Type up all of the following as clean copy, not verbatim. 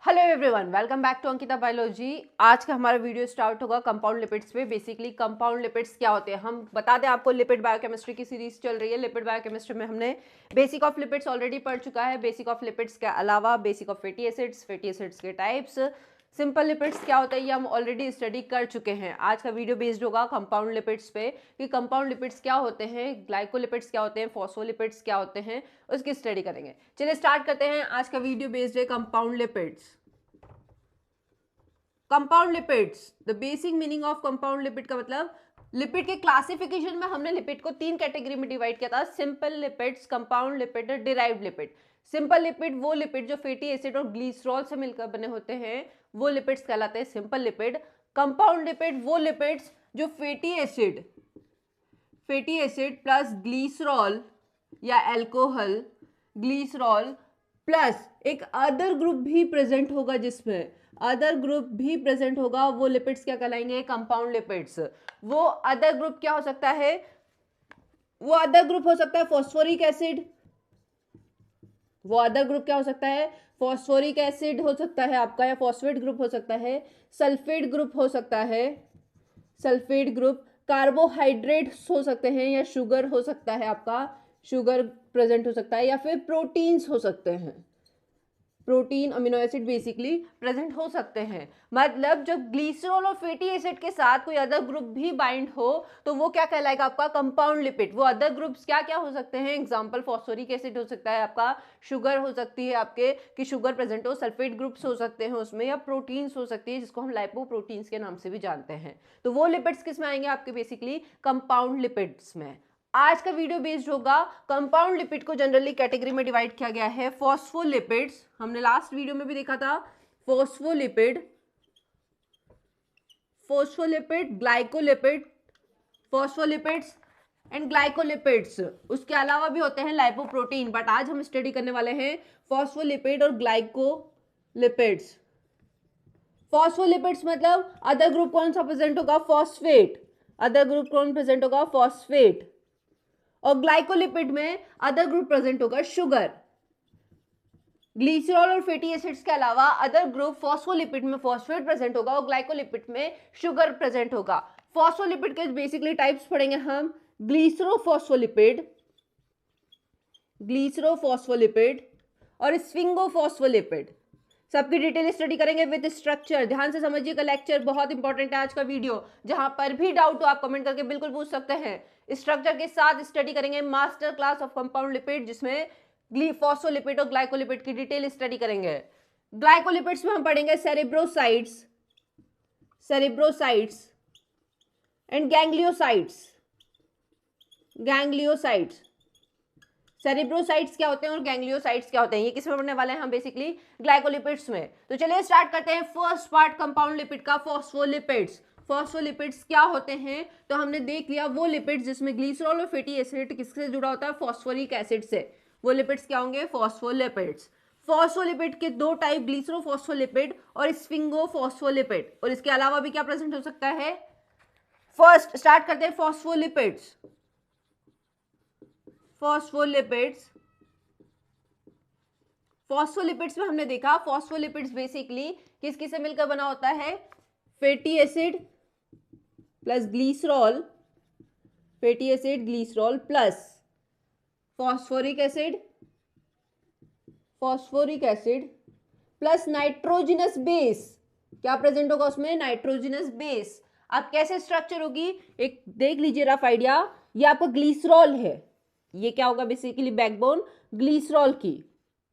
Hello everyone, welcome back to Ankita biology. आज का हमारा वीडियो स्टार्ट होगा कंपाउंड लिपिड्स पे। बेसिकली कंपाउंड लिपिड्स क्या होते हैं हम बता दें आपको। लिपिड बायोकेमिस्ट्री की सीरीज चल रही है। लिपिड बायोकेमिस्ट्री में हमने बेसिक ऑफ लिपिड्स ऑलरेडी पढ़ चुका है। बेसिक ऑफ लिपिड्स के अलावा बेसिक ऑफ फैटी एसिड्स के टाइप्स, सिंपल लिपिड्स क्या होता है ये हम ऑलरेडी स्टडी कर चुके हैं। आज का वीडियो बेस्ड होगा कंपाउंड लिपिड्स पे कि कंपाउंड लिपिड्स क्या होते हैं, ग्लाइकोलिपिड्स क्या होते हैं, फॉस्फोलिपिड्स क्या होते हैं, उसकी स्टडी करेंगे। चलिए स्टार्ट करते हैं। आज का वीडियो बेस्ड है compound lipids. Compound lipids, the basic meaning of compound lipid का मतलब लिपिड के क्लासिफिकेशन में हमने लिपिड को 3 कैटेगरी में डिवाइड किया था। सिंपल लिपिड्स, कंपाउंड लिपिड और डिराइव्ड लिपिड। सिंपल लिपिड वो लिपिड जो फैटी एसिड और ग्लिसरॉल से मिलकर बने होते हैं, वो लिपिड्स कहलाते हैं सिंपल लिपिड। कंपाउंड लिपिड वो लिपिड्स जो फैटी एसिड प्लस ग्लिसरॉल या अल्कोहल, ग्लिसरॉल प्लस एक अदर ग्रुप भी प्रेजेंट होगा, जिसमें अदर ग्रुप भी प्रेजेंट होगा, वो लिपिड्स क्या कहलाएंगे, कंपाउंड लिपिड्स। वो अदर ग्रुप क्या हो सकता है, वो अदर ग्रुप हो सकता है फॉस्फोरिक एसिड। वो अदर ग्रुप क्या हो सकता है, फॉस्फोरिक एसिड हो सकता है आपका, या फॉस्फेट ग्रुप हो सकता है, सल्फेट ग्रुप हो सकता है, सल्फेट ग्रुप, कार्बोहाइड्रेट्स हो सकते हैं, या शुगर हो सकता है आपका, शुगर प्रेजेंट हो सकता है, या फिर प्रोटीन्स हो सकते हैं, protein amino acid basically present हो सकते हैं। मतलब जब ग्लिसरॉल और फैटी एसिड के साथ कोई अदर ग्रुप भी बाइंड हो तो वो क्या कहलाएगा आपका, कंपाउंड लिपिड। वो अदर ग्रुप्स क्या क्या हो सकते हैं, एग्जांपल फॉस्फोरिक एसिड हो सकता है आपका, शुगर हो सकती है आपके कि शुगर प्रेजेंट हो, सल्फेट ग्रुप्स हो सकते हैं उसमें, या प्रोटीन्स हो सकती है जिसको हम लाइपोप्रोटीन्स के नाम से भी जानते हैं। तो वो लिपिड्स किस में आएंगे आपके, बेसिकली कंपाउंड लिपिड्स में। आज का वीडियो बेस्ड होगा कंपाउंड लिपिड को जनरली कैटेगरी में डिवाइड किया गया है फॉस्फोलिपिड्स। हमने लास्ट वीडियो में भी देखा था phospholipid, glycolipid, phospholipids and glycolipids. उसके अलावा भी होते हैं लाइपोप्रोटीन, बट आज हम स्टडी करने वाले हैं फॉस्फोलिपिड और ग्लाइकोलिपिड्स। फॉस्फोलिपिड्स मतलब अदर ग्रुप कौन सा प्रेजेंट होगा, फॉस्फेट। अदर ग्रुप कौन प्रेजेंट होगा, फॉस्फेट। और ग्लाइकोलिपिड में अदर ग्रुप प्रेजेंट होगा, शुगर। ग्लिसरॉल और फैटी एसिड्स के अलावा अदर ग्रुप फॉस्फोलिपिड में फॉस्फेट प्रेजेंट होगा और ग्लाइकोलिपिड में शुगर प्रेजेंट होगा। फॉस्फोलिपिड के बेसिकली टाइप्स पढ़ेंगे हम, ग्लिसरोफॉस्फोलिपिड और स्फिंगोफॉस्फोलिपिड। सबकी डिटेल स्टडी करेंगे विद स्ट्रक्चर। ध्यान से समझिएगा, लेक्चर बहुत इंपॉर्टेंट है आज का वीडियो। जहां पर भी डाउट हो आप कमेंट करके बिल्कुल पूछ सकते हैं। स्ट्रक्चर के साथ स्टडी करेंगे master class of compound lipid, जिसमें फॉस्फोलिपिड और ग्लाइकोलिपिड की डिटेल स्टडी करेंगे। ग्लाइकोलिपिड्स में हम पढ़ेंगे सेरेब्रोसाइट्स एंड गैंग्लियोसाइट्स। सेरेब्रोसाइट्स क्या होते हैं और गैंग्लियोसाइट्स क्या होते हैं, ये किसमें पढ़ने वाले हैं हम, बेसिकली ग्लाइकोलिपिड्स में। तो चलिए स्टार्ट करते हैं फर्स्ट पार्ट कंपाउंड लिपिड का, फॉस्फोलिपिड्स। फॉस्फोलिपिड्स क्या होते हैं, तो हमने देख लिया वो लिपिड्स जिसमें ग्लिसरॉल और फैटी एसिड किससे जुड़ा होता है, फॉस्फोरिक एसिड से। वो लिपिड्स क्या होंगे, फॉस्फोलिपिड्स। फॉस्फोलिपिड के दो टाइप, ग्लिसरोफॉस्फोलिपिड और स्फिंगोफॉस्फोलिपिड। और इसके अलावा भी क्या प्रेजेंट हो सकता है। फर्स्ट स्टार्ट करते हैं फॉस्फोलिपिड्स। फॉस्फोलिपिड्स में हमने देखा फॉस्फोलिपिड्स बेसिकली किस किस से मिलकर बना होता है, fatty acid plus glycerol, fatty acid glycerol plus phosphoric acid plus nitrogenous base. क्या प्रेजेंट होगा उसमें, नाइट्रोजनस बेस। अब कैसे स्ट्रक्चर होगी, एक देख लीजिए रफ आइडिया। ये आपका ग्लिसरॉल है, ये क्या होगा बेसिकली, बैकबोन ग्लिसरॉल की।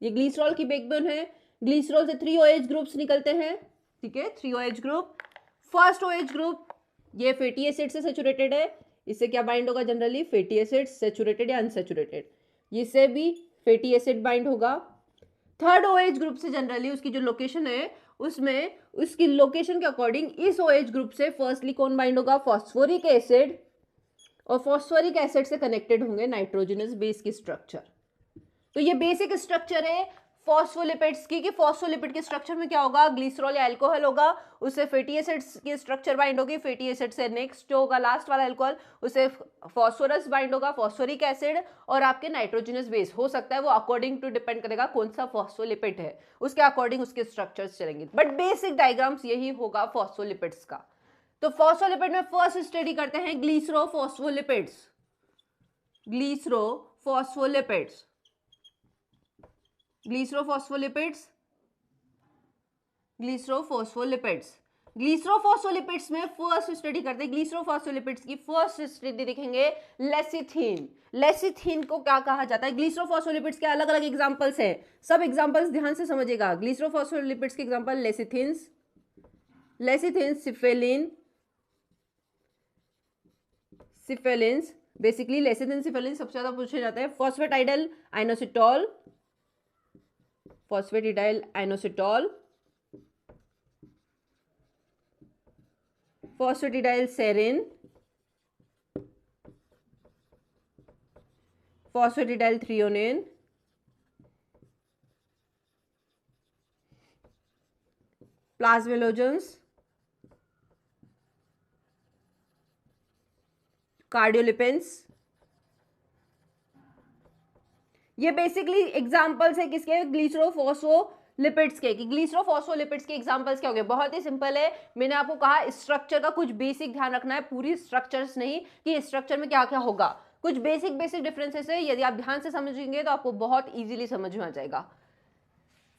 ये ग्लिसरॉल की बैकबोन है। ग्लिसरॉल से 3 OH ग्रुप्स निकलते हैं, ठीक है, 3 OH group. First OH group ये फैटी एसिड से सेचुरेटेड है, इससे क्या बाइंड होगा जनरली, फैटी एसिड, सेचुरेटेड या अनसेचुरेटेड, इससे भी फैटी एसिड बाइंड होगा। थर्ड OH ग्रुप से जनरली उसकी जो लोकेशन है उसमें उसकी लोकेशन के अकॉर्डिंग इस OH ग्रुप से फर्स्टली कौन बाइंड होगा, फॉस्फोरिक एसिड, और फॉस्फोरिक एसिड से कनेक्टेड होंगे नाइट्रोजनस बेस की स्ट्रक्चर। तो ये बेसिक स्ट्रक्चर है फॉस्फोलिपिड्स की, कि फॉस्फोलिपिड के स्ट्रक्चर में क्या होगा, ग्लिसरॉल या अल्कोहल होगा, उससे फैटी एसिड्स की स्ट्रक्चर बाइंड होगी, फैटी एसिड से नेक्स्ट जो होगा लास्ट वाला अल्कोहल, उससे फॉस्फोरस बाइंड होगा, फॉस्फोरिक एसिड, और आपके नाइट्रोजनस बेस हो सकता है, वो अकॉर्डिंग टू डिपेंड करेगा कौन सा फॉस्फोलिपिड है, उसके अकॉर्डिंग उसके स्ट्रक्चर्स चलेंगे, बट बेसिक डायग्राम्स यही होगा फॉस्फोलिपिड्स का। तो फॉस्फोलिपिड में फर्स्ट स्टडी करते हैं ग्लिसरोफॉस्फोलिपिड्स, ग्लिसरोफॉस्फोलिपिड्स, ग्लिसरोफॉस्फोलिपिड्स, ग्लिसरोफॉस्फोलिपिड्स, ग्लिसरोफॉस्फोलिपिड्स में फर्स्ट स्टडी करते हैं, ग्लिसरोफॉस्फोलिपिड्स की फर्स्ट स्टडी देखेंगे लेसिथिन। लेसिथिन को क्या कहा जाता है, ग्लिसरोफॉस्फोलिपिड्स के अलग अलग एग्जांपल्स हैं, सब एग्जांपल्स ध्यान से समझिएगा। ग्लिसरोफॉस्फोलिपिड्स के example lecithins, lecithin, cephalin, cephalins, basically lecithin cephalin सबसे ज्यादा पूछे जाते हैं। Phosphatidyl inositol, phosphatidyl inositol, phosphatidyl serine, phosphatidyl threonine, plasmalogens, cardiolipins. ये बेसिकली एग्जांपल्स है किसके, ग्लिसरोफॉस्फोलिपिड्स के, कि ग्लिसरोफॉस्फोलिपिड्स के एग्जांपल्स क्या हो गए, बहुत ही सिंपल है। मैंने आपको कहा स्ट्रक्चर का कुछ बेसिक ध्यान रखना है, पूरी स्ट्रक्चर्स नहीं कि स्ट्रक्चर में क्या क्या होगा, कुछ बेसिक डिफरेंसेस है, यदि आप ध्यान से समझेंगे तो आपको बहुत इजीली समझ में आ जाएगा।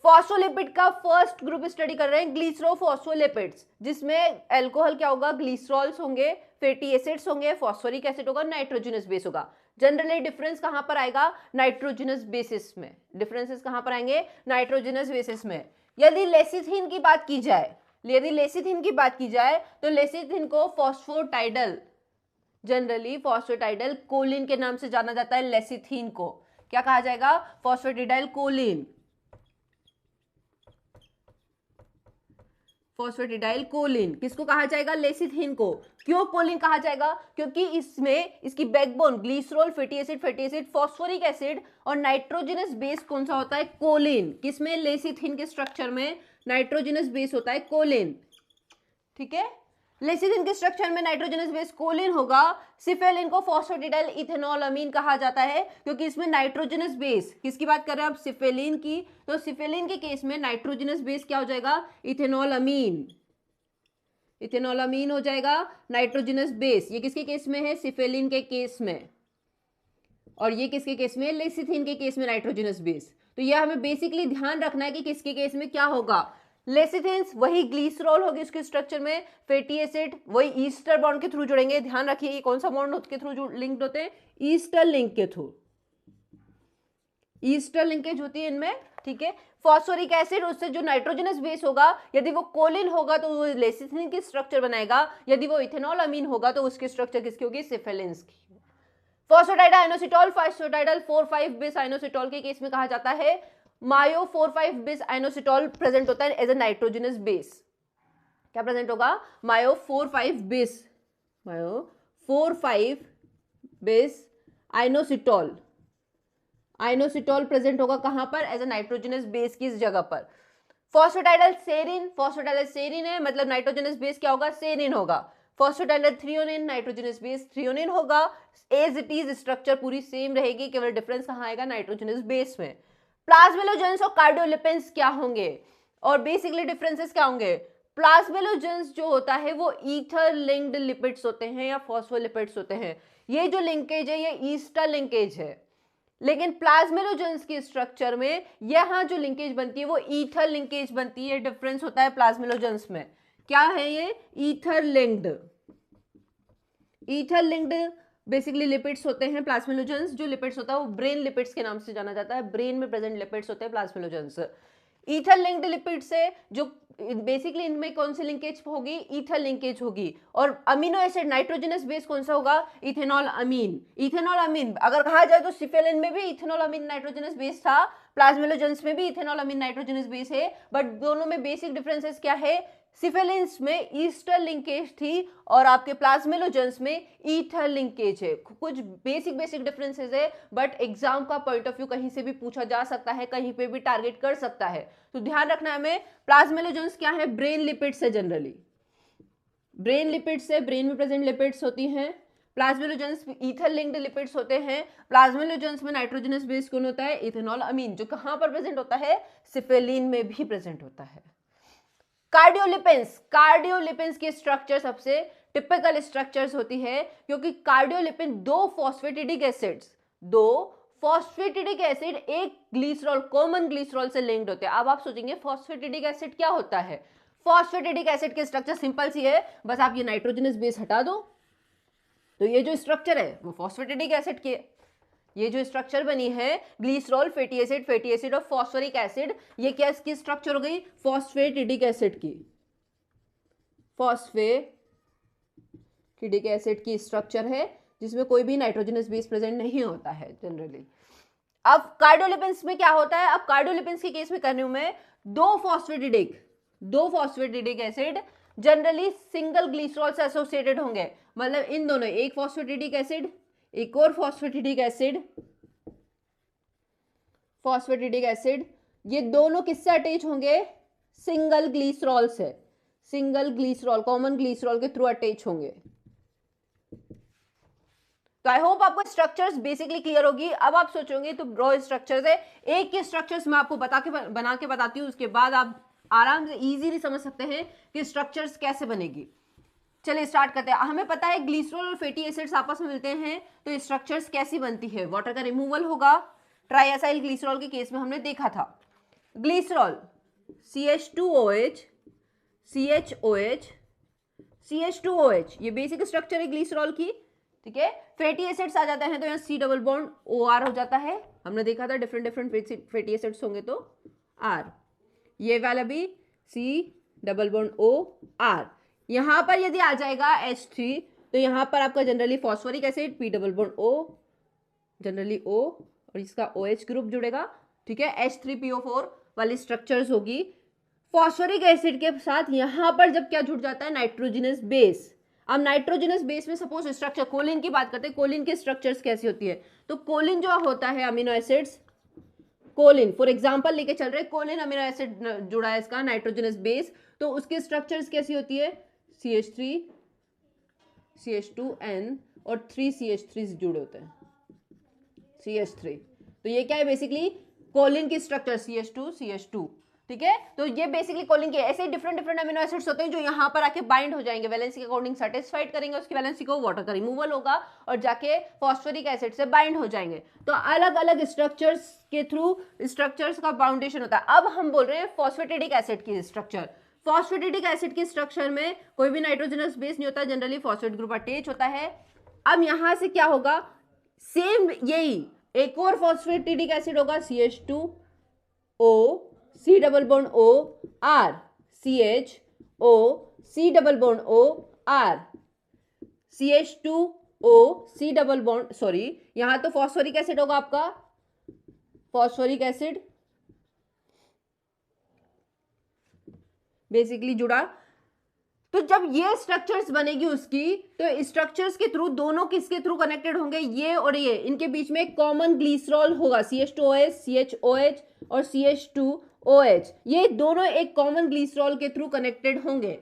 फॉस्फोलिपिड का फर्स्ट ग्रुप स्टडी कर रहे हैं ग्लिसरोफॉस्फोलिपिड्स, जिसमें अल्कोहल क्या होगा, ग्लिसरॉल्स होंगे, फैटी एसिड्स होंगे, फॉस्फोरिक एसिड होगा, नाइट्रोजनस बेस होगा। जनरली डिफरेंस कहां पर आएगा, नाइट्रोजनस बेसिस में, डिफरेंसेस कहां पर आएंगे, नाइट्रोजनस बेसिस में। यदि लेसिथिन की बात की जाए, यदि लेसिथिन की बात की जाए तो लेसिथिन को फॉस्फोटाइडल, जनरली फॉस्फेटाइडल कोलिन के नाम से जाना जाता है। लेसिथिन को क्या कहा जाएगा, फॉस्फेटिडाइल कोलिन, फॉस्फेटिडाइल कोलिन किसको कहा जाएगा, लेसिथिन को। क्यों कोलिन कहा जाएगा, क्योंकि इसमें इसकी backbone glycerol, fatty acid, phosphoric acid और नाइट्रोजनस बेस कौन सा होता है, कोलिन। किसमें, लेसिथिन के स्ट्रक्चर में नाइट्रोजनस बेस होता है कोलिन, ठीक है। लेसिथिन के स्ट्रक्चर में नाइट्रोजनस बेस कोलिन होगा। सिफेलिन को फॉस्फेटिडाइल इथेनॉल अमीन कहा जाता है, क्योंकि इसमें नाइट्रोजनस बेस, किसकी बात कर रहे हैं आप, सिफेलिन की, तो सिफेलिन के केस में नाइट्रोजनस बेस क्या हो जाएगा, इथेनॉल अमीन, इथेनॉल अमीन हो जाएगा नाइट्रोजनस बेस। ये किसके केस में है, सिफेलिन के केस में, और ये किसके केस में, लेसिथिन के केस में नाइट्रोजनस बेस। तो ये हमें बेसिकली ध्यान रखना है कि किसके केस में क्या होगा। लेसिथिन्स वही ग्लिसरॉल होगी उसके स्ट्रक्चर में, फैटी एसिड वही ईस्टर बॉन्ड के थ्रू जुड़ेंगे। ध्यान रखिए ये कौन सा बॉन्ड के थ्रू लिंक्ड होते हैं, ईस्टर लिंक के थ्रू, ईस्टर लिंकेज होती है इनमें, ठीक है। फॉस्फोरिक एसिड, उससे जो नाइट्रोजनस बेस होगा, यदि वो कोलिन होगा तो वो लेसिथिन की स्ट्रक्चर बनाएगा, यदि वो इथेनॉल अमीन होगा तो उसकी स्ट्रक्चर किसकी होगी, सिफेलिन्स की। फॉस्फेटाइड आइनोसिटॉल, फॉस्फेटाइडल 4,5 बिस आइनोसिटॉल के केस में कहा जाता है मायो 4,5 बिस आइनोसिटॉल प्रेजेंट होता है एज ए नाइट्रोजनस बेस। क्या प्रेजेंट होगा, मायो 4,5 बिस, मायो 4,5 बिस आइनोसिटॉल, आइनोसिटॉल प्रेजेंट होगा कहां पर, एज ए नाइट्रोजनस बेस की इस जगह पर। फॉस्फेटाइडल सेरिन, फॉस्फेटाइडल सेरिन है, मतलब नाइट्रोजनस बेस क्या होगा, सेरिन होगा। फॉस्फेटाइडल थ्रियोनिन, नाइट्रोजनस बेस थ्रियोनिन होगा। एज इट इज स्ट्रक्चर पूरी सेम रहेगी, केवल डिफरेंस कहां आएगा, नाइट्रोजनस बेस में। प्लाज्मेलोजेंस और कार्डियोलिपेंस क्या होंगे, और बेसिकली डिफरेंसेस क्या होंगे। प्लाज्मेलोजेंस जो होता है वो ईथर लिंक्ड लिपिड्स होते हैं या फॉस्फोलिपिड्स होते हैं। ये जो लिंकेज है ये ईस्टर लिंकेज है, लेकिन प्लाज्मेलोजेंस के स्ट्रक्चर में यहां जो लिंकेज बनती है वो ईथर लिंकेज बनती है। डिफरेंस होता है प्लाज्मेलोजेंस में, क्या है ये, ether linked, ether linked basically lipids होते हैं प्लाज्मेलोजेंस। जो लिपिड्स होता है वो ब्रेन लिपिड्स के नाम से जाना जाता है, ब्रेन में प्रेजेंट लिपिड्स होते हैं प्लाज्मेलोजेंस। ईथर लिंक्ड लिपिड से जो बेसिकली इनमें कौन सी लिंकेज होगी, ईथर लिंकेज होगी। और अमीनो एसिड नाइट्रोजनस बेस कौन सा होगा, इथेनॉल अमीन। इथेनॉल अमीन अगर कहा जाए तो सिफेलिन में भी इथेनॉल अमीन नाइट्रोजनस बेस था, प्लाज्मेलोजेंस में भी इथेनॉल अमीन नाइट्रोजनस बेस है, बट दोनों में बेसिक डिफरेंसेस क्या है, सिफेलिन्स में ईस्टर लिंकेज थी और आपके प्लाज्मेलोजेंस में ईथर लिंकेज है। कुछ बेसिक डिफरेंसेस है, बट एग्जाम का पॉइंट ऑफ व्यू कहीं से भी पूछा जा सकता है, कहीं पे भी टारगेट कर सकता है, तो ध्यान रखना है हमें। प्लाज्मेलोजेंस क्या है, ब्रेन लिपिड्स है, जनरली ब्रेन लिपिड्स है, ब्रेन में प्रेजेंट लिपिड्स होती हैं। प्लाज्मेलोजेंस ईथर लिंक्ड लिपिड्स होते हैं। प्लाज्मेलोजेंस में नाइट्रोजनस बेस कौन होता है, इथेनॉल अमीन, जो कहां पर प्रेजेंट होता है, सिफेलिन में भी प्रेजेंट होता है। कार्डियोलिपिन्स, कार्डियोलिपिन्स की स्ट्रक्चर सबसे टिपिकल स्ट्रक्चर्स होती है, क्योंकि कार्डियोलिपिन दो फॉस्फेटिडिक एसिड एक ग्लिसरॉल, कॉमन ग्लिसरॉल से लिंक्ड होते हैं। अब आप सोचेंगे फॉस्फेटिडिक एसिड क्या होता है, फॉस्फेटिडिक एसिड की स्ट्रक्चर सिंपल सी है, बस आप ये नाइट्रोजनस बेस हटा दो तो ये जो स्ट्रक्चर है वो फॉस्फेटिडिक एसिड की है। ये जो स्ट्रक्चर बनी है ग्लिसरॉल, फैटी एसिड और फॉस्फोरिक एसिड, ये क्या इसकी स्ट्रक्चर हो गई, फॉस्फेटिडिक एसिड की, फॉस्फेटिडिक एसिड की स्ट्रक्चर है, जिसमें कोई भी नाइट्रोजनस बेस प्रेजेंट नहीं होता है जनरली। अब कार्डियोलिपिन्स में क्या होता है, अब कार्डियोलिपिन्स के केस में करने में दो phosphatidic acid generally single glycerol से एसोसिएटेड होंगे, मतलब इन दोनों, एक फॉस्फेटिडिक एसिड एक और फॉस्फेटिडिक एसिड, ये दोनों किससे अटैच होंगे, सिंगल ग्लिसरॉल से, कॉमन ग्लिसरॉल के थ्रू अटैच होंगे। तो आई होप आपको स्ट्रक्चर्स बेसिकली क्लियर होगी। अब आप सोचोगे तो ब्रो स्ट्रक्चर्स है, एक के स्ट्रक्चर्स मैं आपको बना के बताती हूँ, उसके बाद आप आराम से इजीली समझ सकते हैं कि स्ट्रक्चर्स कैसे बनेगी। चलिए स्टार्ट करते हैं। हमें पता है ग्लिसरॉल और फैटी एसिड्स आपस में मिलते हैं तो स्ट्रक्चर्स कैसी बनती है, वाटर का रिमूवल होगा, ट्राइएसाइल ग्लिसरॉल के केस में हमने देखा था। ग्लिसरॉल CH2OH, CH2OH, ये बेसिक स्ट्रक्चर है ग्लिसरॉल की, ठीक है। फैटी एसिड्स आ जाते हैं तो यहाँ C डबल बॉन्ड OR हो जाता है, हमने देखा था डिफरेंट फैटी एसिड्स होंगे तो R, ये वाला भी C डबल बॉन्ड OR। यहां पर यदि आ जाएगा H3 तो यहां पर आपका generally phosphoric acid P double bond O, generally O, और इसका OH ग्रुप जुड़ेगा, ठीक है, H3PO4 वाली स्ट्रक्चर्स होगी। फॉस्फोरिक एसिड के साथ यहां पर जब क्या जुड़ जाता है, नाइट्रोजनस बेस। अब नाइट्रोजनस बेस में सपोज स्ट्रक्चर, कोलिन की बात करते हैं, कोलिन की स्ट्रक्चर्स कैसी होती है, तो कोलिन जो होता है amino acids, choline for example लेके चल रहे, कोलिन अमीनो एसिड जुड़ा है इसका नाइट्रोजनस बेस, तो उसकी स्ट्रक्चर्स कैसी होती है, CH3 CH2N और 3 CH3 जुड़े होते हैं, CH3, तो ये क्या है बेसिकली कोलिन की स्ट्रक्चर, CH2 ठीक है। तो ये बेसिकली कोलिन के ऐसे डिफरेंट अमीनो एसिड्स होते हैं जो यहाँ पर आके बाइंड हो जाएंगे, वैलेंसी के अकॉर्डिंग सेटिस्फाइड करेंगे उसकी वैलेंसी को, वाटर का रिमूवल होगा और जाके फॉस्फोरिक एसिड से बाइंड हो जाएंगे। तो अलग अलग स्ट्रक्चर्स के थ्रू स्ट्रक्चर्स का बाउंडेशन होता है। अब हम बोल रहे हैं फॉस्फेटिडिक एसिड की स्ट्रक्चर। फॉस्फेटिडिक एसिड की स्ट्रक्चर में कोई भी नाइट्रोजनस बेस नहीं होता, जनरली फॉस्फेट ग्रुप अटैच होता है। अब यहां से क्या होगा, सेम यही एक और फॉस्फेटिडिक एसिड होगा, CH2O, C double bond O R, CHO, C double bond O R, CH2O, C double bond, sorry यहां तो फॉस्फोरिक एसिड होगा आपका, फॉस्फोरिक एसिड बेसिकली जुड़ा। तो जब ये स्ट्रक्चर्स बनेगी उसकी, तो स्ट्रक्चर्स के थ्रू दोनों किसके थ्रू कनेक्टेड होंगे, ये और ये, इनके बीच में कॉमन ग्लिसरॉल होगा, CH2OH, CHOH और CH2OH, ये दोनों एक कॉमन ग्लिसरॉल के थ्रू कनेक्टेड होंगे,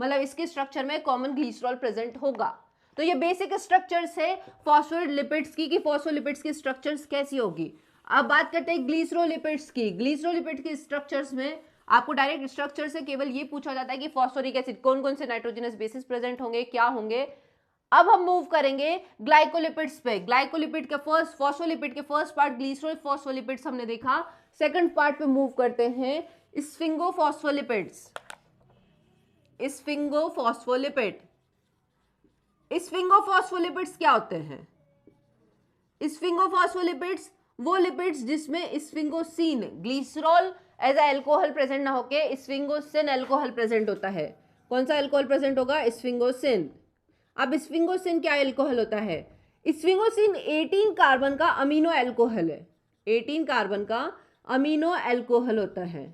मतलब इसके स्ट्रक्चर में कॉमन ग्लिसरॉल प्रेजेंट होगा। तो ये बेसिक स्ट्रक्चर्स है फॉस्फोलिपिड्स की, कि फॉस्फोलिपिड्स की स्ट्रक्चर्स कैसी होगी। अब बात करते हैं ग्लिसरोलिपिड्स की। ग्लिसरोलिपिड के स्ट्रक्चर्स में आपको डायरेक्ट स्ट्रक्चर से केवल ये पूछा जाता है कि फॉस्फोरिक एसिड कौन कौन से नाइट्रोजनस बेसिस प्रेजेंट होंगे, क्या होंगे। अब हम मूव करेंगे ग्लाइकोलिपिड्स पे। ग्लाइकोलिपिड के फर्स्ट, फॉस्फोलिपिड के फर्स्ट पार्ट ग्लिसरॉल फॉस्फोलिपिड्स हमने देखा, सेकंड पार्ट पे मूव करते हैं स्फिंगोफॉस्फोलिपिड्स। स्फिंगोफॉस्फोलिपिड्स क्या होते हैं, स्फिंगोफॉस्फोलिपिड्स वो लिपिड्स जिसमें sphingosine, glycerol as a alcohol present ना होके स्फिंगोसिन अल्कोहल प्रेजेंट होता है। कौन सा अल्कोहल प्रेजेंट होगा, स्फिंगोसिन। अब स्फिंगोसिन क्या अल्कोहल होता है, स्फिंगोसिन 18 कार्बन का अमीनो एल्कोहल है, 18 कार्बन का अमीनो एल्कोहल होता है।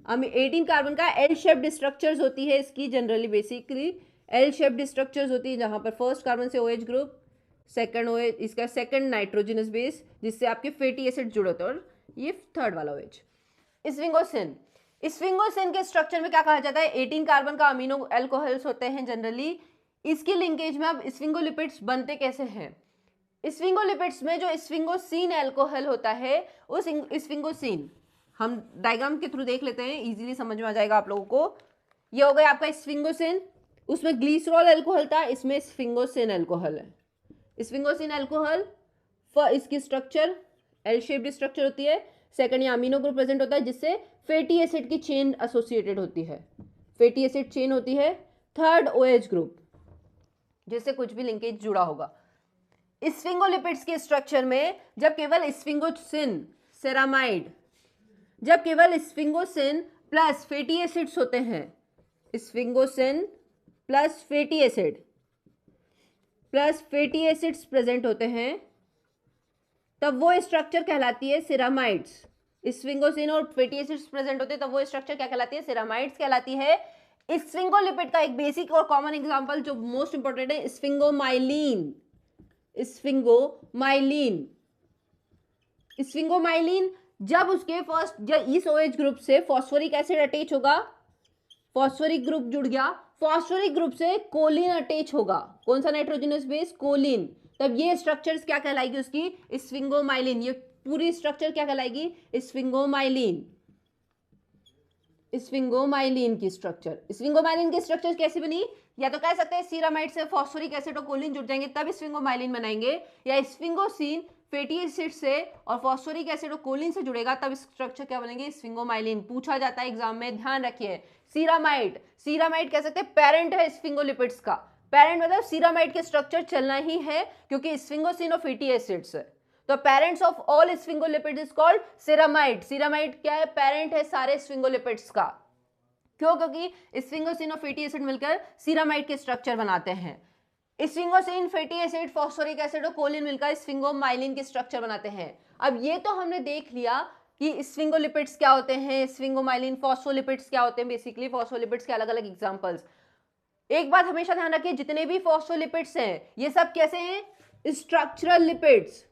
18 कार्बन का एल शेप्ड स्ट्रक्चर्स होती है इसकी, generally basically L shaped structures होती है, जहां पर फर्स्ट कार्बन से OH ग्रुप, सेकंड OH, इसका सेकंड नाइट्रोजनस बेस जिससे आपके फैटी एसिड जुड़े होते हैं, और ये थर्ड वाला OH। स्फिंगोसिन, स्फिंगोसिन के स्ट्रक्चर में क्या कहा जाता है, 18 कार्बन का अमीनो एल्कोहल्स होते हैं जनरली। इसकी लिंकेज में अब स्फिंगोलिपिड्स बनते कैसे हैं, स्फिंगोलिपिड्स में जो स्फिंगोसिन एल्कोहल होता है, उस स्फिंगोसिन, हम डायग्राम के थ्रू देख लेते हैं, इजीली समझ में आ जाएगा आप लोगों को। ये हो गया आपका स्फिंगोसिन, उसमें ग्लिसरॉल एल्कोहल था, इसमें स्फिंगोसिन एल्कोहल है। स्फिंगोसिन एल्कोहल इसकी स्ट्रक्चर एल शेप्ड स्ट्रक्चर होती है, सेकंड ये अमीनो ग्रुप प्रेजेंट होता है जिससे फैटी एसिड की चेन एसोसिएटेड होती है, फैटी एसिड चेन होती है, थर्ड OH ग्रुप जिससे कुछ भी लिंकेज जुड़ा होगा। स्फिंगोलिपिड्स के स्ट्रक्चर में जब केवल स्फिंगोसिन सेरामाइड, जब केवल स्फिंगोसिन प्लस फैटी एसिड्स होते हैं, sphingosine plus fatty acid plus fatty acids present होते हैं, तब वो स्ट्रक्चर कहलाती है सेरामाइड्स। स्फिंगोसिन और फैटी एसिड्स प्रेजेंट होते हैं तब वो स्ट्रक्चर क्या कहलाती है, सेरामाइड्स कहलाती है। स्फिंगोलिपिड का एक बेसिक और कॉमन एग्जांपल जो मोस्ट इंपॉर्टेंट है, स्फिंगोमाइलिन। स्फिंगोमाइलिन, स्फिंगोमाइलिन जब उसके फर्स्ट, जब इस OH ग्रुप से फॉस्फोरिक एसिड अटैच होगा, फॉस्फोरिक ग्रुप जुड़ गया, फॉस्फोरिक ग्रुप से कोलिन अटैच होगा, कौन सा नाइट्रोजनस बेस, कोलिन, तब ये स्ट्रक्चर्स क्या कहलाएगी उसकी, स्फिंगोमाइलिन। ये पूरी स्ट्रक्चर क्या कहलाएगी, स्फिंगोमाइलिन। स्फिंगोमाइलिन की स्ट्रक्चर, स्फिंगोमाइलिन की स्ट्रक्चर कैसे बनी, या तो कह सकते हैं सीरामाइड से फॉस्फोरिक एसिड और कोलिन जुड़ जाएंगे तब स्फिंगोमाइलिन बनाएंगे, या स्फिंगोसिन फैटी एसिड से और फॉस्फोरिक एसिड और कोलिन से जुड़ेगा तब स्ट्रक्चर क्या बनेंगे, स्फिंगोमाइलिन। पूछा जाता है एग्जाम में, ध्यान रखिए। सीरामाइड, सीरामाइड कह सकते हैं पेरेंट है स्फिंगोलिपिड्स का, पेरेंट मतलब सीरामाइड के स्ट्रक्चर चलना ही है क्योंकि स्फिंगोसिन और फैटी एसिड्स है, तो parents of all sphingolipids is called ceramide. Ceramide क्या है, पेरेंट है सारे स्फिंगोलिपिड्स का। क्यों, क्योंकि स्फिंगोसिन और फैटी एसिड मिलकर सीरामाइड के स्ट्रक्चर बनाते हैं। Sphingosine, fatty acid, phosphoric acid और कोलिन मिलकर स्फिंगोमाइलिन के स्ट्रक्चर बनाते हैं। अब ये तो हमने देख लिया कि स्फिंगोलिपिड्स क्या होते हैं, स्फिंगोमाइलिन, फॉस्फोलिपिड्स क्या होते हैं, बेसिकली फॉस्फोलिपिड्स के अलग अलग एग्जांपल्स। एक बात हमेशा ध्यान रखिए, जितने भी फॉस्फोलिपिड्स हैं ये सब कैसे हैं, स्ट्रक्चरल लिपिड्स।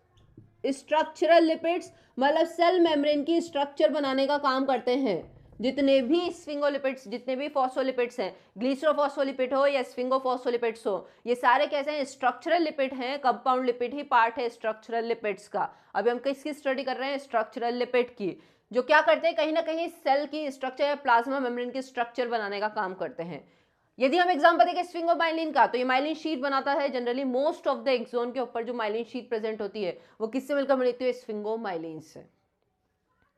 स्ट्रक्चरल लिपिड्स मतलब सेल मेम्ब्रेन की स्ट्रक्चर बनाने का काम करते हैं। जितने भी स्फिंगोलिपिड्स, जितने भी फॉस्फोलिपिड्स हैं, ग्लिसरोफॉस्फोलिपिड हो या स्फिंगोफॉस्फोलिपिड्स हो, ये सारे कैसे हैं, स्ट्रक्चरल लिपिड हैं। कंपाउंड लिपिड ही पार्ट है स्ट्रक्चरल लिपिड्स का। अभी हम किसकी स्टडी कर रहे हैं, स्ट्रक्चरल लिपिड की, जो क्या करते हैं, कहीं ना कहीं सेल की स्ट्रक्चर या प्लाज्मा मेम्ब्रेन की स्ट्रक्चर बनाने का काम करते हैं। यदि हम एग्जांपल देखें स्फिंगोमाइलिन का, तो ये माइलिन शीट बनाता है generally most of the axon के ऊपर। जो माइलिन शीट प्रेजेंट होती है वो किससे मिलकर बनती है, स्फिंगोमाइलिन से।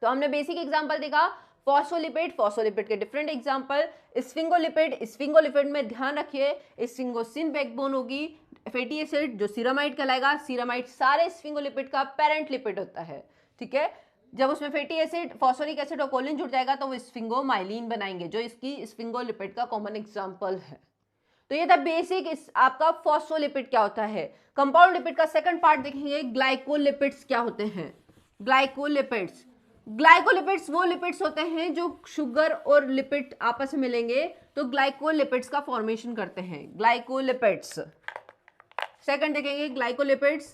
तो हमने बेसिक एग्जांपल देखा फॉस्फोलिपिड, फॉस्फोलिपिड के डिफरेंट एग्जांपल। स्फिंगोलिपिड, स्फिंगोलिपिड में ध्यान रखिए स्फिंगोसिन बैकबोन होगी, फैटी एसिड जो सीरामाइड कहलाएगा। सीरामाइड सारे स्फिंगोलिपिड का पेरेंट लिपिड होता है, ठीक है। जब उसमें फैटी एसिड, फॉस्फोरिक एसिड और कोलिन जुड़ जाएगा तो वो स्फिंगोमाइलिन बनाएंगे, जो इसकी स्फिंगोलिपिड का कॉमन एग्जांपल है। तो ये था बेसिक आपका फॉस्फोलिपिड क्या होता है। कंपाउंड लिपिड का सेकंड पार्ट देखेंगे, ग्लाइकोलिपिड्स क्या होते हैं। ग्लाइकोलिपिड्स, ग्लाइकोलिपिड्स वो लिपिड्स होते हैं जो शुगर और लिपिड आपस में मिलेंगे तो ग्लाइकोलिपिड्स का फॉर्मेशन करते हैं, ग्लाइकोलिपिड्स। सेकंड देखेंगे ग्लाइकोलिपिड्स,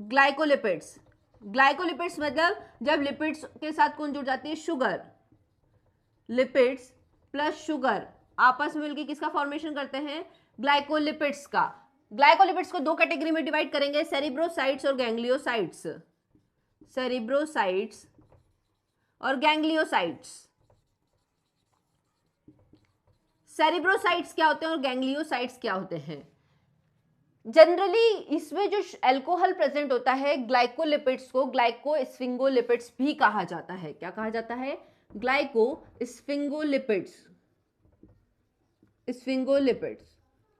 ग्लाइकोलिपिड्स, ग्लाइकोलिपिड्स मतलब जब लिपिड्स के साथ कौन जुड़ जाती है, शुगर, लिपिड्स प्लस शुगर आपस में मिलकर किसका फॉर्मेशन करते हैं, ग्लाइकोलिपिड्स का। ग्लाइकोलिपिड्स को दो कैटेगरी में डिवाइड करेंगे, सेरिब्रोसाइट्स और गैंग्लियोसाइट्स, सेरिब्रोसाइट्स और गैंग्लियोसाइट्स। सेरिब्रोसाइट्स क्या होते हैं और गैंग्लियोसाइट्स क्या होते हैं। जनरली इसमें जो अल्कोहल प्रेजेंट होता है ग्लाइकोलिपिड्स को ग्लाइकोस्फिंगोलिपिड्स भी कहा जाता है। क्या कहा जाता है, ग्लाइकोस्फिंगोलिपिड्स, स्फिंगोलिपिड्स।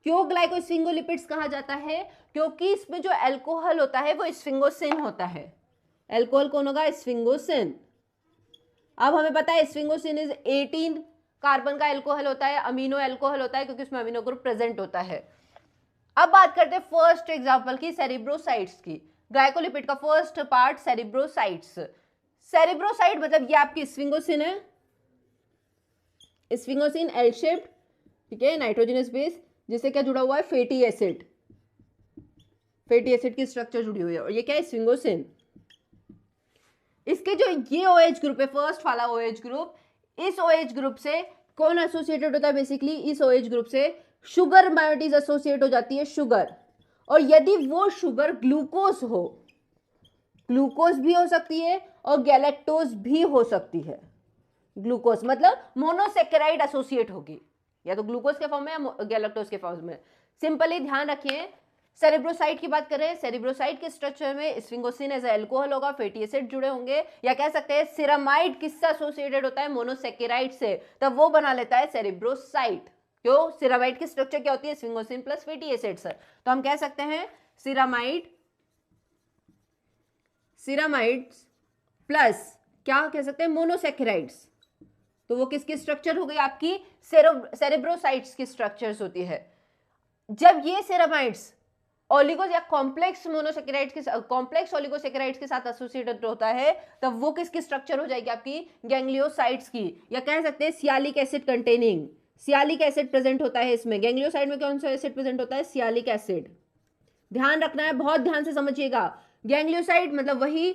क्यों ग्लाइकोस्फिंगोलिपिड्स कहा जाता है, क्योंकि इसमें जो अल्कोहल होता है वो स्फिंगोसिन होता है। अल्कोहल कौन होगा, स्फिंगोसिन। अब हमें पता है स्फिंगोसिन इज 18 कार्बन का अल्कोहल होता है, अमीनो अल्कोहल होता है क्योंकि उसमें अमीनो ग्रुप प्रेजेंट होता है। अब बात करते हैं फर्स्ट एग्जांपल की, सेरिब्रोसाइट्स की। ग्लाइकोलिपिड का फर्स्ट पार्ट सेरिब्रोसाइट्स। सेरिब्रोसाइट मतलब ये आपकी स्फिंगोसिन है, स्फिंगोसिन एल शेप्ड, ठीक है, नाइट्रोजनस बेस, जिससे क्या जुड़ा हुआ है, फैटी एसिड, फैटी एसिड की स्ट्रक्चर जुड़ी हुई है, और ये क्या है, स्फिंगोसिन। इसके जो ये OH ग्रुप है, फर्स्ट वाला OH ग्रुप, इस OH ग्रुप से कौन एसोसिएटेड होता है, बेसिकली इस OH ग्रुप से शुगर मायोटीज एसोसिएट हो जाती है, शुगर। और यदि वो शुगर ग्लूकोज हो, ग्लूकोज भी हो सकती है और गैलेक्टोज भी हो सकती है। ग्लूकोज मतलब मोनोसेकेराइड एसोसिएट होगी, या तो ग्लूकोज के फॉर्म में या गैलेक्टोज के फॉर्म में। सिंपली ध्यान रखिए, सेरिब्रोसाइट की बात करें, सेरिब्रोसाइट के स्ट्रक्चर में स्फिंगोसिन एज अल्कोहल होगा, फैटी एसिड जुड़े होंगे, या कह सकते हैं सिरामाइड किससे एसोसिएटेड होता है, मोनोसेकेराइड से, तब वो बना लेता है सेरिब्रोसाइट। क्यों, सिरामाइड की स्ट्रक्चर क्या होती है, स्फिंगोसिन प्लस फैटी एसिड से, तो हम कह सकते हैं सिरामाइड, सिरामाइड्स प्लस क्या कह सकते हैं, मोनोसेकेराइड्स। तो वो किसकी स्ट्रक्चर हो गई, आपकी सेरेब्रोसाइट्स की स्ट्रक्चर्स होती है। जब ये सेरामाइड्स ओलिगोस या कॉम्प्लेक्स मोनोसेकेराइड्स के, कॉम्प्लेक्स ओलिगोसेकेराइड्स के साथ एसोसिएटेड होता है, तब वो किसकी स्ट्रक्चर हो जाएगी, आपकी गैंग्लियोसाइट्स की, या कह सकते हैं sialic acid containing, sialic acid present होता है इसमें। गैंग्लियोसाइड में कौन सा एसिड प्रेजेंट होता है, सियालिक एसिड। ध्यान रखना है, बहुत ध्यान से समझिएगा। गैंग्लियोसाइड मतलब वही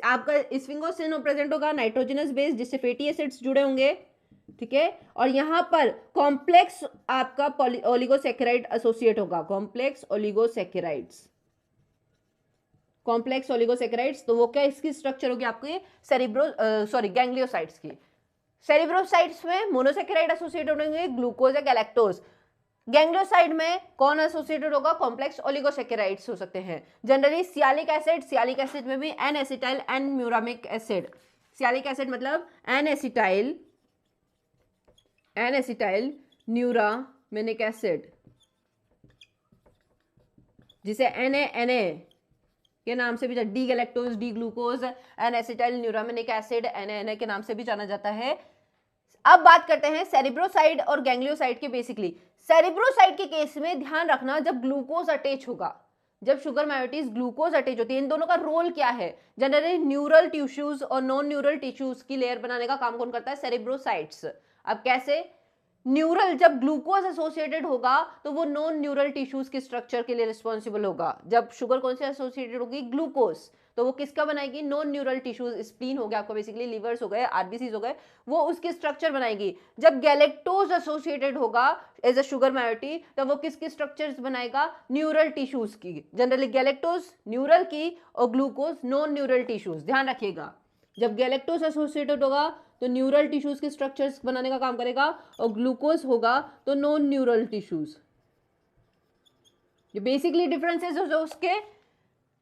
आपका स्फिंगोसिन प्रेजेंट होगा, नाइट्रोजनस बेस, जिससे फैटी एसिड्स जुड़े होंगे, ठीक है। और यहां पर कॉम्प्लेक्स आपका ओलिगोसेकेराइड एसोसिएट होगा, कॉम्प्लेक्स ओलिगोसेकेराइड्स, कॉम्प्लेक्स ओलिगोसेकेराइड्स। तो वो क्या इसकी स्ट्रक्चर होगी, आपकी गैंग्लियोसाइट्स की। सेरिब्रोसाइट्स में मोनोसेकेराइड एसोसिएट होंगे, ग्लूकोज या गैलेक्टोज। गैंग्लियोसाइड में कौन एसोसिएटेड होगा, कॉम्प्लेक्स ओलिगोसेकेराइड्स हो सकते हैं, generally sialic acid, sialic acid में भी N acetyl N muramic acid. Sialic acid मतलब एन एसिटाइल न्यूरामिनिक एसिड, जिसे Na के नाम से भी, D galactose, D glucose, N acetyl neuraminic acid Na के नाम से भी जाना जाता है। अब बात करते हैं सेरिब्रोसाइड और गैंग्लियोसाइड के। बेसिकली सेरिब्रोसाइड के केस में ध्यान रखना, जब ग्लूकोज अटैच होगा, जब शुगर मायोटीज ग्लूकोज अटैच होती है, इन दोनों का रोल क्या है, जनरली न्यूरल टिश्यूज और नॉन न्यूरल टिश्यूज की लेयर बनाने का काम कौन करता है, सेरिब्रोसाइट्स। अब कैसे, न्यूरल, जब ग्लूकोज एसोसिएटेड होगा तो वो नॉन न्यूरल टिश्यूज के स्ट्रक्चर के लिए रिस्पॉन्सिबल होगा। जब शुगर कौन से एसोसिएटेड होगी, ग्लूकोज, तो वो किसका बनाएगी, नॉन न्यूरल टिश्यूज, स्प्लीन हो गया आपको, बेसिकली लीवर्स हो गए, आरबीसीज हो गए, वो उसकी स्ट्रक्चर बनाएगी। जब गैलेक्टोज एसोसिएटेड होगा एज अ शुगर मायोटी, तो वो किसकी स्ट्रक्चर्स बनाएगा, न्यूरल टिश्यूज की। जनरली गैलेक्टोज न्यूरल की और ग्लूकोज नॉन न्यूरल टिश्यूज। ध्यान रखिएगा, जब गैलेक्टोज एसोसिएटेड होगा तो न्यूरल टिश्यूज के स्ट्रक्चर्स बनाने का काम करेगा, और ग्लूकोज होगा तो नॉन न्यूरल टिश्यूज। ये बेसिकली डिफरेंसेस जो उसके।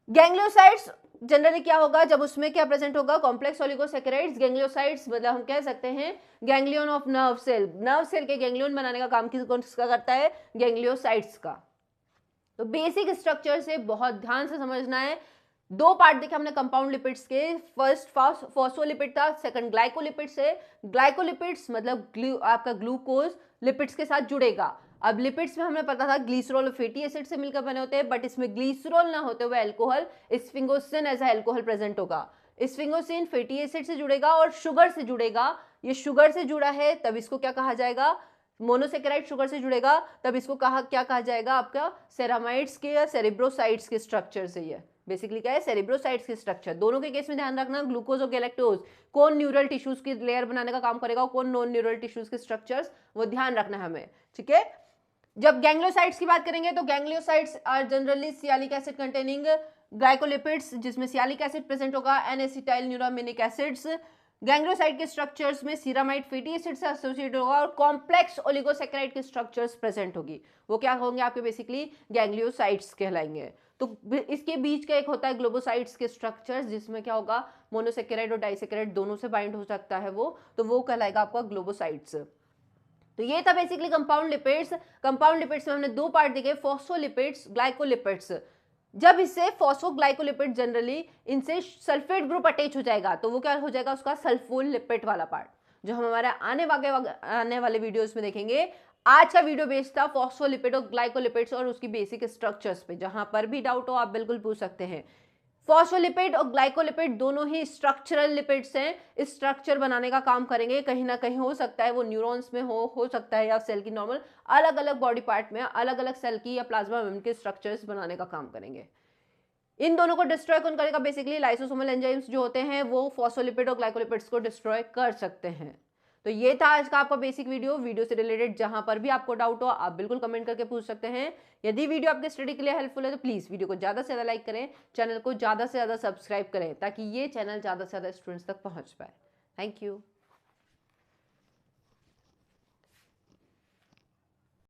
गैंग्लियोसाइट्स जनरली क्या होगा, जब उसमें क्या प्रेजेंट होगा, कॉम्प्लेक्स ओलिगोसेकेराइड्स। गैंग्लियोसाइट्स मतलब हम कह सकते हैं ganglion of nerve cell, nerve cell के गैंग्लियन बनाने का काम किसका करता है, गैंग्लियोसाइट्स का। तो बेसिक स्ट्रक्चर से बहुत ध्यान से समझना है। दो पार्ट देखे हमने कंपाउंड लिपिड्स के, फर्स्ट फॉस्फोलिपिड था, सेकंड ग्लाइकोलिपिड्स है। ग्लाइकोलिपिड्स मतलब आपका ग्लूकोज लिपिड्स के साथ जुड़ेगा। अब लिपिड्स में हमें पता था ग्लिसरॉल और फैटी एसिड से मिलकर बने होते हैं, बट इसमें ग्लिसरॉल ना होते हुए alcohol, sphingosine as alcohol present होगा। स्फिंगोसिन फैटी एसिड से जुड़ेगा और शुगर से जुड़ेगा। ये शुगर से जुड़ा है, तब इसको क्या कहा जाएगा, मोनोसेकेराइड शुगर से जुड़ेगा, तब इसको क्या कहा जाएगा, आपका सेरामाइड्स के या सेरिब्रोसाइट्स के स्ट्रक्चर से। ये बेसिकली क्या है, सेरिब्रोसाइट्स के स्ट्रक्चर। दोनों के केस में ध्यान रखना, ग्लूकोज और गैलेक्टोज कौन न्यूरल टिश्यूज की लेयर बनाने का काम करेगा और कौन नॉन न्यूरल टिश्यूज के स्ट्रक्चर्स, वो ध्यान रखना है हमें, ठीक है। जब गैंग्लियोसाइट्स की बात करेंगे तो gangliosides are generally sialic acid containing glycolipids, जिसमें सियालिक एसिड प्रेजेंट होगा, N acetyl neuraminic acids. Ganglioside के स्ट्रक्चर्स में सिरामाइड फैटी एसिड से एसोसिएटेड होगा, और कॉम्प्लेक्स ओलिगोसेकेराइड के स्ट्रक्चर्स प्रेजेंट होगी, वो क्या होंगे आपके, बेसिकली गैंग्लियोसाइट्स कहलाएंगे। तो इसके बीच का एक होता है ग्लोबोसाइट्स के स्ट्रक्चर्स, जिसमें क्या होगा, मोनोसेकेराइड और डाइसेकेराइड दोनों से बाइंड हो सकता है वो, तो वो कहलाएगा आपका ग्लोबोसाइट्स। तो ये था basically compound lipids. Compound lipids में हमने दो पार्ट देखे, फॉस्फोलिपिड्स, ग्लाइकोलिपिड्स। जब इससे फॉस्फोग्लाइकोलिपिड जनरली इनसे सल्फेट ग्रुप अटैच हो जाएगा, तो वो क्या हो जाएगा, उसका सल्फोलिपिड वाला पार्ट, जो हम हमारे आने वाले वीडियोस में देखेंगे। आज का वीडियो बेस्ड था फॉस्फोलिपिड और ग्लाइकोलिपिड्स और उसकी बेसिक स्ट्रक्चर्स पे। जहां पर भी डाउट हो आप बिल्कुल पूछ सकते हैं। फॉस्फोलिपिड और ग्लाइकोलिपिड दोनों ही स्ट्रक्चरल लिपिड्स हैं, स्ट्रक्चर बनाने का काम करेंगे। कहीं ना कहीं हो सकता है वो न्यूरॉन्स में हो सकता है या सेल की नॉर्मल अलग अलग बॉडी पार्ट में अलग अलग सेल की या प्लाज्मा मेम्ब्रेन के स्ट्रक्चर्स बनाने का काम करेंगे। इन दोनों को डिस्ट्रॉय कौन करेगा? बेसिकली लाइसोसोमल एंजाइम्स जो होते हैं वो फॉस्फोलिपिड और ग्लाइकोलिपिड्स को डिस्ट्रॉय कर सकते हैं। तो ये था आज का आपका बेसिक वीडियो से रिलेटेड। जहां पर भी आपको डाउट हो आप बिल्कुल कमेंट करके पूछ सकते हैं। यदि वीडियो आपके स्टडी के लिए हेल्पफुल है तो प्लीज वीडियो को ज्यादा से ज्यादा लाइक करें, चैनल को ज्यादा से ज्यादा सब्सक्राइब करें ताकि ये चैनल ज्यादा से ज्यादा स्टूडेंट्स तक पहुंच पाए। Thank you.